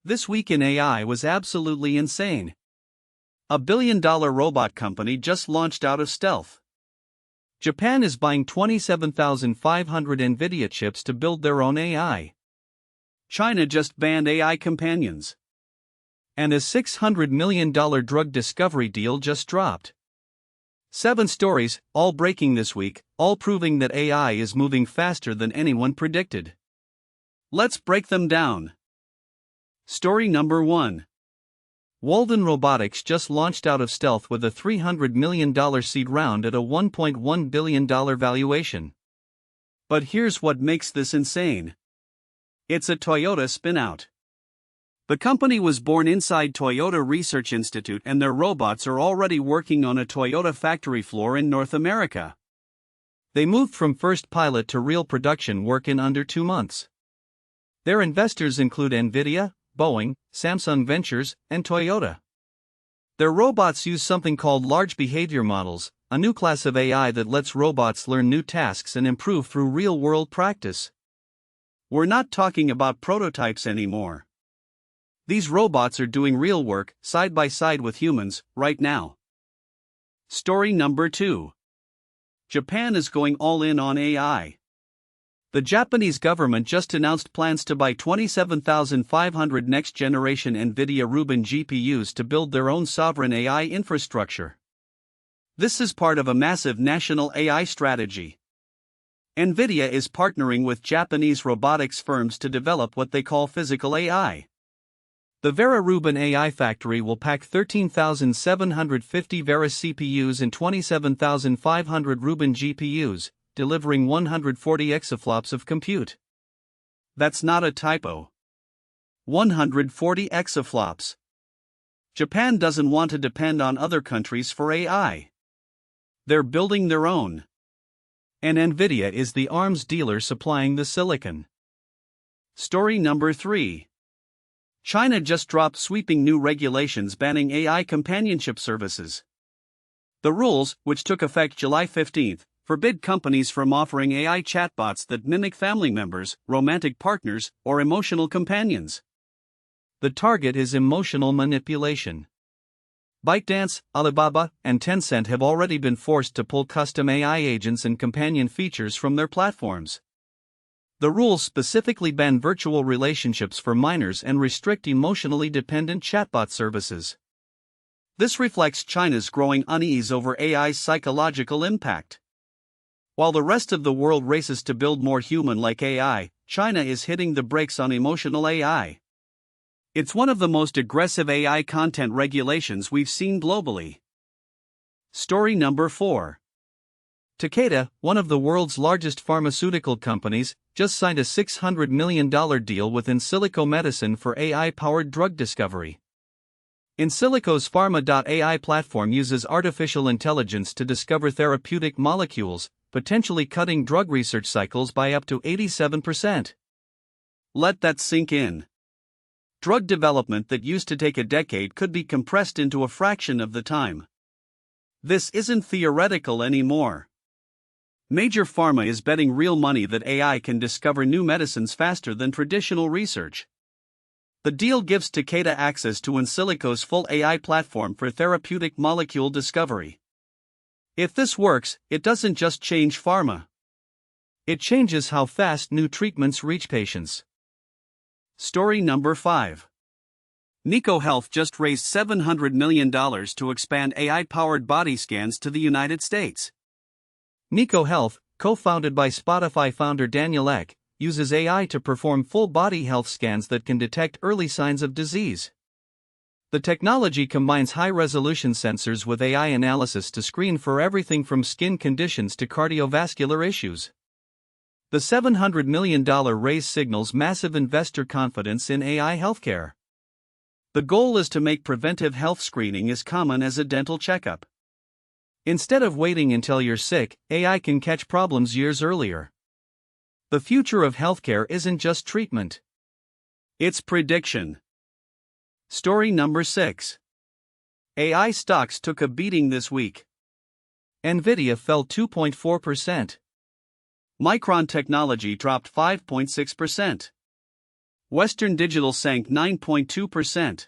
This week in AI was absolutely insane. A billion-dollar robot company just launched out of stealth. Japan is buying 27,500 Nvidia chips to build their own AI. China just banned AI companions. And a $600 million drug discovery deal just dropped. 7 stories, all breaking this week, all proving that AI is moving faster than anyone predicted. Let's break them down. Story number 1. Walden Robotics just launched out of stealth with a $300 million seed round at a $1.1 billion valuation. But here's what makes this insane. It's a Toyota spin-out. The company was born inside Toyota Research Institute, and their robots are already working on a Toyota factory floor in North America. They moved from first pilot to real production work in under 2 months. Their investors include Nvidia, Boeing, Samsung Ventures, and Toyota. Their robots use something called large behavior models, a new class of AI that lets robots learn new tasks and improve through real-world practice. We're not talking about prototypes anymore. These robots are doing real work, side by side with humans, right now. Story number 2. Japan is going all in on AI. The Japanese government just announced plans to buy 27,500 next-generation Nvidia Rubin GPUs to build their own sovereign AI infrastructure. This is part of a massive national AI strategy. Nvidia is partnering with Japanese robotics firms to develop what they call physical AI. The Vera Rubin AI factory will pack 13,750 Vera CPUs and 27,500 Rubin GPUs, delivering 140 exaflops of compute. That's not a typo. 140 exaflops. Japan doesn't want to depend on other countries for AI. They're building their own. And Nvidia is the arms dealer supplying the silicon. Story number 3. China just dropped sweeping new regulations banning AI companionship services. The rules, which took effect July 15, forbid companies from offering AI chatbots that mimic family members, romantic partners, or emotional companions. The target is emotional manipulation. ByteDance, Alibaba, and Tencent have already been forced to pull custom AI agents and companion features from their platforms. The rules specifically ban virtual relationships for minors and restrict emotionally dependent chatbot services. This reflects China's growing unease over AI's psychological impact. While the rest of the world races to build more human-like AI, China is hitting the brakes on emotional AI. It's one of the most aggressive AI content regulations we've seen globally. Story number 4. Takeda, one of the world's largest pharmaceutical companies, just signed a $600 million deal with Insilico Medicine for AI-powered drug discovery. Insilico's Pharma.ai platform uses artificial intelligence to discover therapeutic molecules, potentially cutting drug research cycles by up to 87%. Let that sink in. Drug development that used to take a decade could be compressed into a fraction of the time. This isn't theoretical anymore. Major pharma is betting real money that AI can discover new medicines faster than traditional research. The deal gives Takeda access to Insilico's full AI platform for therapeutic molecule discovery. If this works, it doesn't just change pharma. It changes how fast new treatments reach patients. Story number 5. Neko Health just raised $700 million to expand AI-powered body scans to the United States. Neko Health, co-founded by Spotify founder Daniel Ek, uses AI to perform full-body health scans that can detect early signs of disease. The technology combines high-resolution sensors with AI analysis to screen for everything from skin conditions to cardiovascular issues. The $700 million raise signals massive investor confidence in AI healthcare. The goal is to make preventive health screening as common as a dental checkup. Instead of waiting until you're sick, AI can catch problems years earlier. The future of healthcare isn't just treatment. It's prediction. Story number 6. AI stocks took a beating this week. Nvidia fell 2.4%. Micron Technology dropped 5.6%. Western Digital sank 9.2%.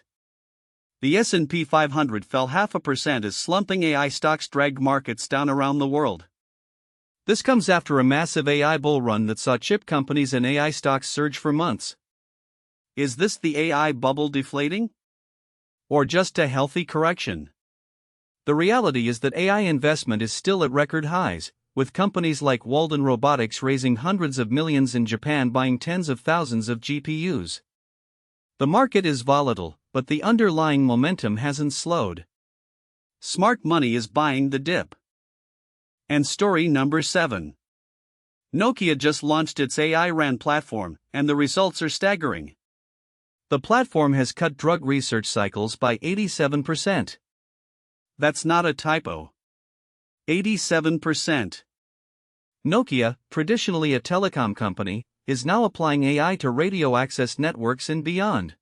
The S&P 500 fell 0.5% as slumping AI stocks dragged markets down around the world. This comes after a massive AI bull run that saw chip companies and AI stocks surge for months. Is this the AI bubble deflating? Or just a healthy correction? The reality is that AI investment is still at record highs, with companies like Walden Robotics raising hundreds of millions and Japan buying tens of thousands of GPUs. The market is volatile, but the underlying momentum hasn't slowed. Smart money is buying the dip. And story number 7. Nokia just launched its AI-RAN platform, and the results are staggering. The platform has cut drug research cycles by 87%. That's not a typo. 87%. Nokia, traditionally a telecom company, is now applying AI to radio access networks and beyond.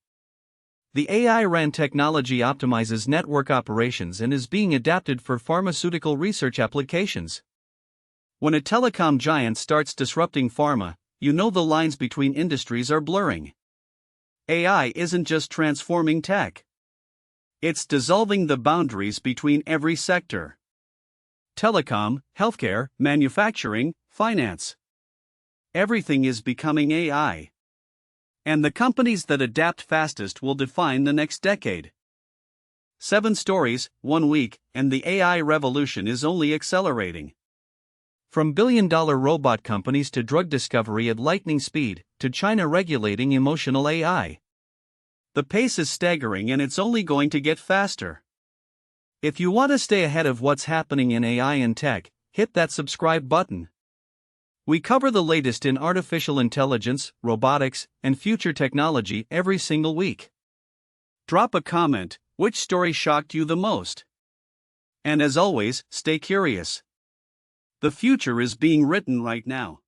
The AI-RAN technology optimizes network operations and is being adapted for pharmaceutical research applications. When a telecom giant starts disrupting pharma, you know the lines between industries are blurring. AI isn't just transforming tech. It's dissolving the boundaries between every sector. Telecom, healthcare, manufacturing, finance. Everything is becoming AI. And the companies that adapt fastest will define the next decade. 7 stories, 1 week, and the AI revolution is only accelerating. From billion-dollar robot companies to drug discovery at lightning speed, to China regulating emotional AI. The pace is staggering and it's only going to get faster. If you want to stay ahead of what's happening in AI and tech, hit that subscribe button. We cover the latest in artificial intelligence, robotics, and future technology every single week. Drop a comment, which story shocked you the most? And as always, stay curious. The future is being written right now.